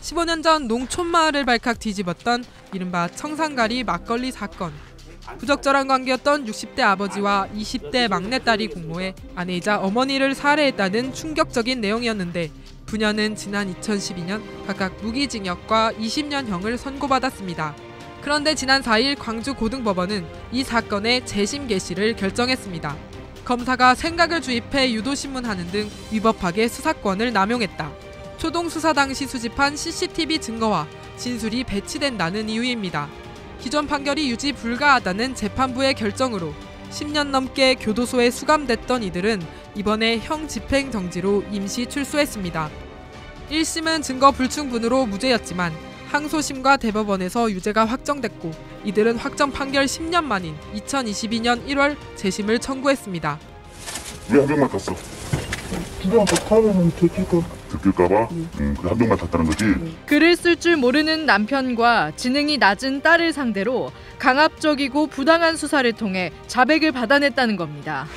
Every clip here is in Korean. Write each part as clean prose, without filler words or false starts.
15년 전 농촌마을을 발칵 뒤집었던 이른바 청산가리 막걸리 사건. 부적절한 관계였던 60대 아버지와 20대 막내딸이 공모해 아내이자 어머니를 살해했다는 충격적인 내용이었는데 부녀는 지난 2012년 각각 무기징역과 20년형을 선고받았습니다. 그런데 지난 4일 광주고등법원은 이 사건의 재심 개시를 결정했습니다. 검사가 생각을 주입해 유도신문하는 등 위법하게 수사권을 남용했다. 초동 수사 당시 수집한 CCTV 증거와 진술이 배치된다는 이유입니다. 기존 판결이 유지 불가하다는 재판부의 결정으로 10년 넘게 교도소에 수감됐던 이들은 이번에 형 집행 정지로 임시 출소했습니다. 1심은 증거 불충분으로 무죄였지만 항소심과 대법원에서 유죄가 확정됐고 이들은 확정 판결 10년 만인 2022년 1월 재심을 청구했습니다. 왜 한 명만 탔어? 그냥 타면 들킬까봐? 한 명만 탔다는 거지? 글을 쓸 줄 모르는 남편과 지능이 낮은 딸을 상대로 강압적이고 부당한 수사를 통해 자백을 받아냈다는 겁니다.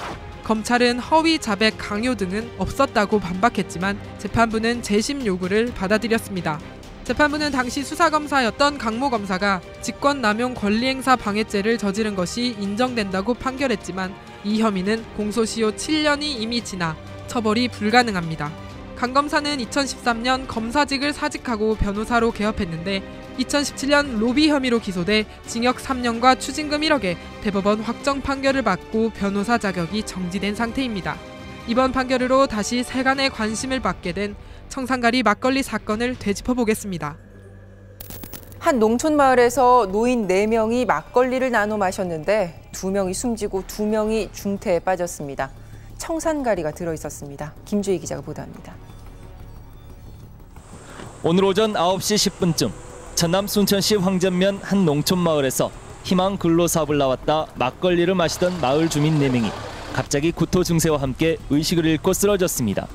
검찰은 허위 자백 강요 등은 없었다고 반박했지만 재판부는 재심 요구를 받아들였습니다. 재판부는 당시 수사검사였던 강모 검사가 직권남용 권리행사 방해죄를 저지른 것이 인정된다고 판결했지만 이 혐의는 공소시효 7년이 이미 지나 처벌이 불가능합니다. 강 검사는 2013년 검사직을 사직하고 변호사로 개업했는데 2017년 로비 혐의로 기소돼 징역 3년과 추징금 1억에 대법원 확정 판결을 받고 변호사 자격이 정지된 상태입니다. 이번 판결으로 다시 세간의 관심을 받게 된 청산가리 막걸리 사건을 되짚어보겠습니다. 한 농촌 마을에서 노인 4명이 막걸리를 나눠 마셨는데 2명이 숨지고 2명이 중태에 빠졌습니다. 청산가리가 들어있었습니다. 김주희 기자가 보도합니다. 오늘 오전 9시 10분쯤 전남 순천시 황전면 한 농촌 마을에서 희망 근로사업을 나왔다 막걸리를 마시던 마을 주민 4명이 갑자기 구토 증세와 함께 의식을 잃고 쓰러졌습니다.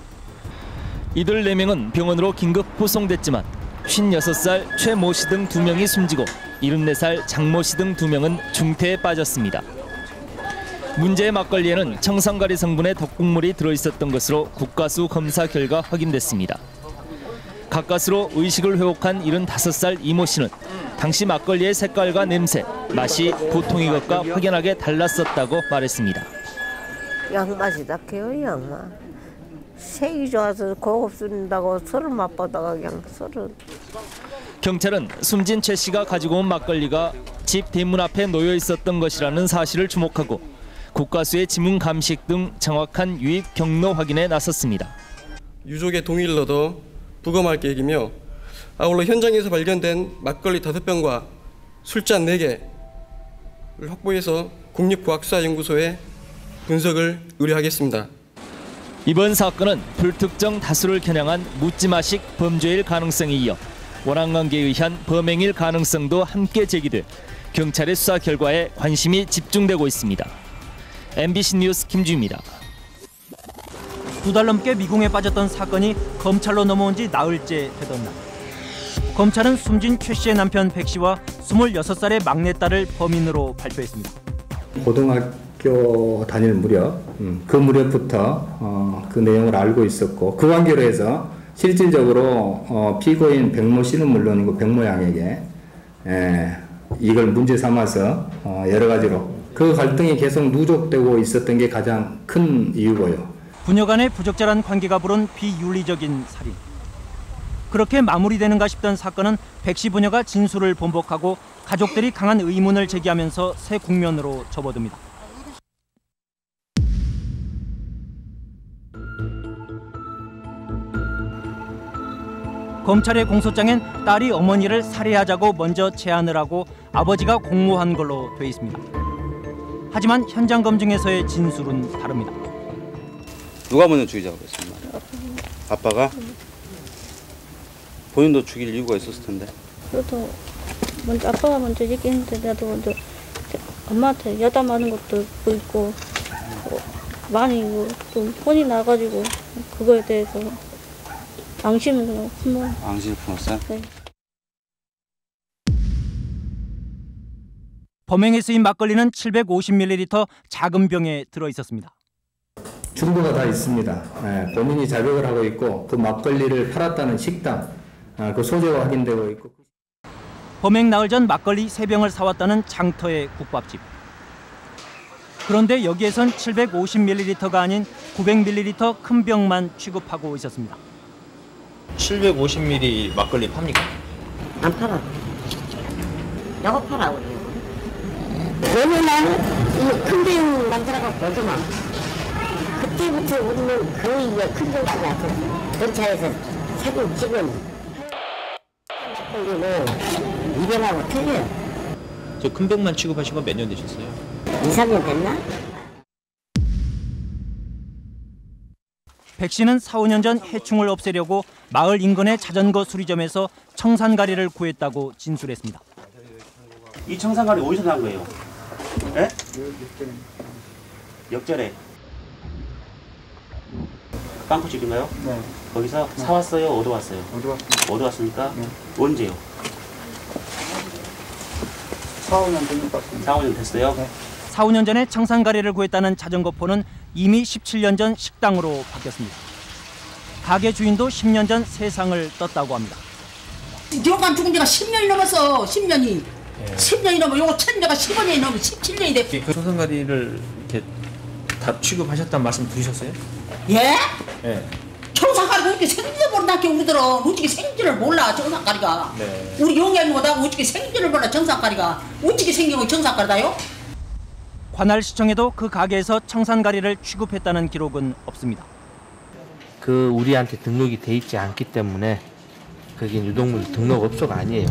이들 4명은 병원으로 긴급 후송됐지만 56살 최 모 씨 등 2명이 숨지고 74살 장 모 씨 등 2명은 중태에 빠졌습니다. 문제의 막걸리에는 청산가리 성분의 덕국물이 들어있었던 것으로 국가수 검사 결과 확인됐습니다. 가까스로 의식을 회복한 75살 이모 씨는 당시 막걸리의 색깔과 냄새, 맛이 보통의 것과 확연하게 달랐었다고 말했습니다. 양맛이 딱해요, 양맛. 색이 좋아서 고급스른다고 술을 맛보다가 그냥 술을. 경찰은 숨진 최 씨가 가지고 온 막걸리가 집 대문 앞에 놓여 있었던 것이라는 사실을 주목하고 국과수의 지문 감식 등 정확한 유입 경로 확인에 나섰습니다. 유족의 동의를 얻어 부검할 계획이며 아울러 현장에서 발견된 막걸리 5병과 술잔 4개를 확보해서 국립과학수사연구소에 분석을 의뢰하겠습니다. 이번 사건은 불특정 다수를 겨냥한 묻지마식 범죄일 가능성에 이어 원한관계에 의한 범행일 가능성도 함께 제기돼 경찰의 수사 결과에 관심이 집중되고 있습니다. MBC 뉴스 김주희입니다. 2달 넘게 미궁에 빠졌던 사건이 검찰로 넘어온 지 나흘째 되던 날. 검찰은 숨진 최 씨의 남편 백 씨와 26살의 막내딸을 범인으로 발표했습니다. 고등학교 다닐 무렵, 그 무렵부터 그 내용을 알고 있었고 그 관계로 해서 실질적으로 피고인 백모 씨는 물론이고 백모 양에게 이걸 문제 삼아서 여러 가지로 그 갈등이 계속 누적되고 있었던 게 가장 큰 이유고요. 부녀 간의 부적절한 관계가 부른 비윤리적인 살인. 그렇게 마무리되는가 싶던 사건은 백 씨 부녀가 진술을 번복하고 가족들이 강한 의문을 제기하면서 새 국면으로 접어듭니다. 검찰의 공소장엔 딸이 어머니를 살해하자고 먼저 제안을 하고 아버지가 공모한 걸로 돼 있습니다. 하지만 현장 검증에서의 진술은 다릅니다. 누가 먼저 죽이자고 그랬습니까? 아빠가? 본인도 죽일 이유가 있었을 텐데. 저도 먼저 아빠가 먼저 얘기했는데 나도 먼저 엄마한테 여담하는 것도 있고 많이 좀 혼이 나가지고 그거에 대해서 앙심을 품어. 앙심을 품었어요? 네. 범행에 쓰인 막걸리는 750ml 작은 병에 들어 있었습니다. 증거가 다 있습니다. 본인이 자백을 하고 있고 그 막걸리를 팔았다는 식당, 그 소재가 확인되고 있고. 범행 나흘 전 막걸리 3병을 사왔다는 장터의 국밥집. 그런데 여기에선 750ml가 아닌 900ml 큰 병만 취급하고 있었습니다. 750ml 막걸리 팝니까? 안 팔아. 여거 팔아 우리. 왜냐면 이 큰 병 만들어갖고 오지만 그때부터 우리는 거의 큰 병까지 왔어. 경찰에서 사진 찍은 막걸리는 이병하고 틀려. 저 큰 병만 취급하신 건 몇 년 되셨어요? 2, 3년 됐나? 백 씨는 4, 5년 전 해충을 없애려고 마을 인근의 자전거 수리점에서 청산가리를 구했다고 진술했습니다. 이 청산가리 어디서 난 거예요? 예? 역전에. 빵꾸집인가요? 네. 거기서 사왔어요? 얻어왔어요? 얻어왔습니다. 얻어왔습니까? 네. 언제요? 4, 5년 된 것 같습니다. 4, 5년 됐어요? 네. 4, 5년 전에 청산가리를 구했다는 자전거포는 이미 17년 전 식당으로 바뀌었습니다. 가게 주인도 10년 전 세상을 떴다고 합니다. 여간 죽은 지가 10년이 넘었어. 10년이. 예. 10년이 넘어. 요거 천 내가 15년이 넘어. 17년이 돼. 그 청산가리를 이렇게 다 취급하셨다는 말씀 들으셨어요? 예? 예. 청산가리가 어떻게 생긴지를 모른다. 우리들은 어떻게 생긴지를 몰라. 청산가리가. 네. 우리 용해모다 어떻게 생긴지를 몰라. 청산가리가. 어떻게 생긴 건 청산가리다요? 관할시청에도 그 가게에서 청산가리를 취급했다는 기록은 없습니다. 그 우리한테 등록이 돼 있지 않기 때문에 그게 유독물 등록업소가 아니에요.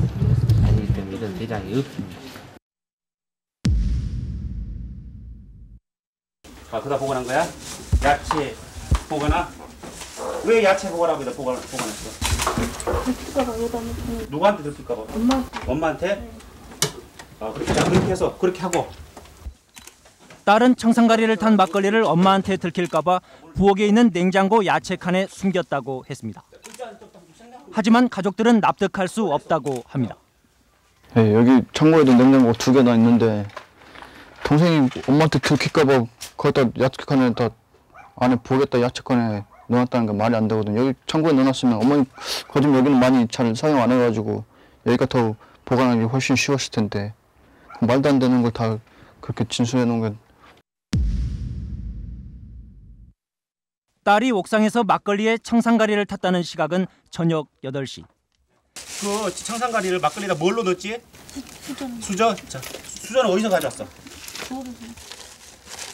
아니기 때문에 이런 대장이 없습니다. 아, 그다 보관한 거야? 야채 보관하? 왜 야채 보관하고 여기다 보관했어? 누구한테 들킬까 봐? 엄마한테? 네. 아, 그렇게 해서 그렇게 하고. 딸은 청산가리를 탄 막걸리를 엄마한테 들킬까 봐 부엌에 있는 냉장고 야채칸에 숨겼다고 했습니다. 하지만 가족들은 납득할 수 없다고 합니다. 네, 여기 창고에도 냉장고 2개나 있는데 동생이 엄마한테 들킬까 봐 거기다 야채칸에 다 안에 부엌에다 야채칸에 넣어놨다는 게 말이 안 되거든요. 여기 창고에 넣어놨으면 어머니 거짓 여기는 많이 잘 사용 안 해가지고 여기가 더 보관하기 훨씬 쉬웠을 텐데 말도 안 되는 걸 다 그렇게 진술해 놓은 게. 딸이 옥상에서 막걸리에 청산가리를 탔다는 시각은 저녁 8시. 그 청산가리를 막걸리에다 뭘로 넣었지? 수저. 자, 수저는 어디서 가져왔어?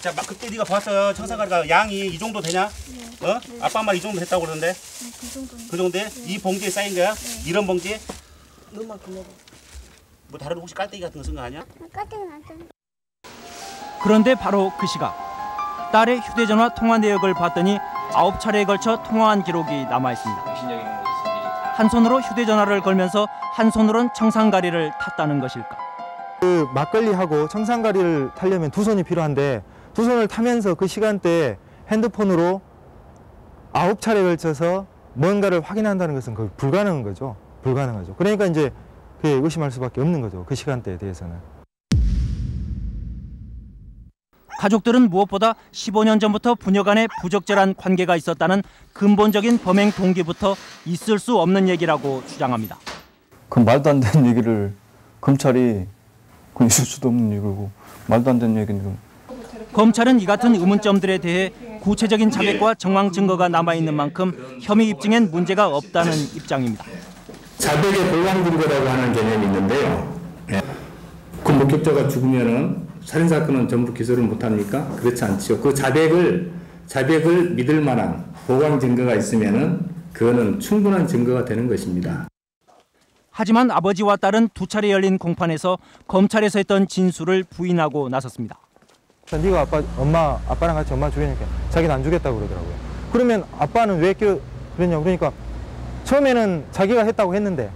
자, 그때 네가 봤어. 청산가리가 양이 이 정도 되냐? 네. 어? 네. 아빠 말 이 정도 됐다고 그러는데? 네, 그 정도에? 네. 이 봉지에 쌓인 거야? 네. 이런 봉지? 너만큼 먹어. 뭐 다른 혹시 깔때기 같은 거 쓴 거 아니야? 깔때기는 안 쓰는데. 그런데 바로 그 시각. 딸의 휴대전화 통화 내역을 봤더니 9차례에 걸쳐 통화한 기록이 남아 있습니다. 한 손으로 휴대전화를 걸면서 한 손으로는 청산가리를 탔다는 것일까? 그 막걸리하고 청산가리를 타려면 2손이 필요한데 2손을 타면서 그 시간대에 핸드폰으로 9차례에 걸쳐서 뭔가를 확인한다는 것은 거의 불가능한 거죠. 불가능하죠. 그러니까 이제 의심할 수밖에 없는 거죠. 그 시간대에 대해서는. 가족들은 무엇보다 15년 전부터 부녀 간에 부적절한 관계가 있었다는 근본적인 범행 동기부터 있을 수 없는 얘기라고 주장합니다. 그 말도 안 되는 얘기를 검찰이 있을 수도 없는 얘기고 말도 안 되는 얘기는. 검찰은 이 같은 의문점들에 대해 구체적인 자백과 정황 증거가 남아있는 만큼 혐의 입증엔 문제가 없다는 입장입니다. 자백의 보강 증거라고 하는 개념이 있는데요. 그 목격자가 죽으면은 살인사건은 전부 기소를 못합니까? 그렇지 않죠. 그 자백을 믿을 만한 보강 증거가 있으면은 그거는 충분한 증거가 되는 것입니다. 하지만 아버지와 딸은 2차례 열린 공판에서 검찰에서 했던 진술을 부인하고 나섰습니다. 네가 아빠랑 같이 엄마 죽이니까 자기는 안 죽였다고 그러더라고요. 그러면 아빠는 왜 그랬냐고. 그러니까 처음에는 자기가 했다고 했는데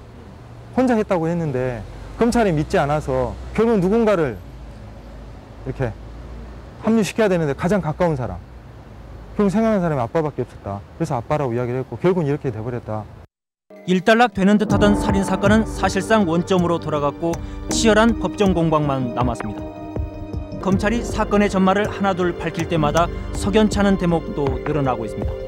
혼자 했다고 했는데 검찰이 믿지 않아서 결국 누군가를 이렇게 합류시켜야 되는데 가장 가까운 사람, 결국 생각하는 사람이 아빠밖에 없었다. 그래서 아빠라고 이야기를 했고 결국은 이렇게 돼버렸다. 일단락 되는 듯하던 살인 사건은 사실상 원점으로 돌아갔고 치열한 법정 공방만 남았습니다. 검찰이 사건의 전말을 하나둘 밝힐 때마다 석연찮은 대목도 늘어나고 있습니다.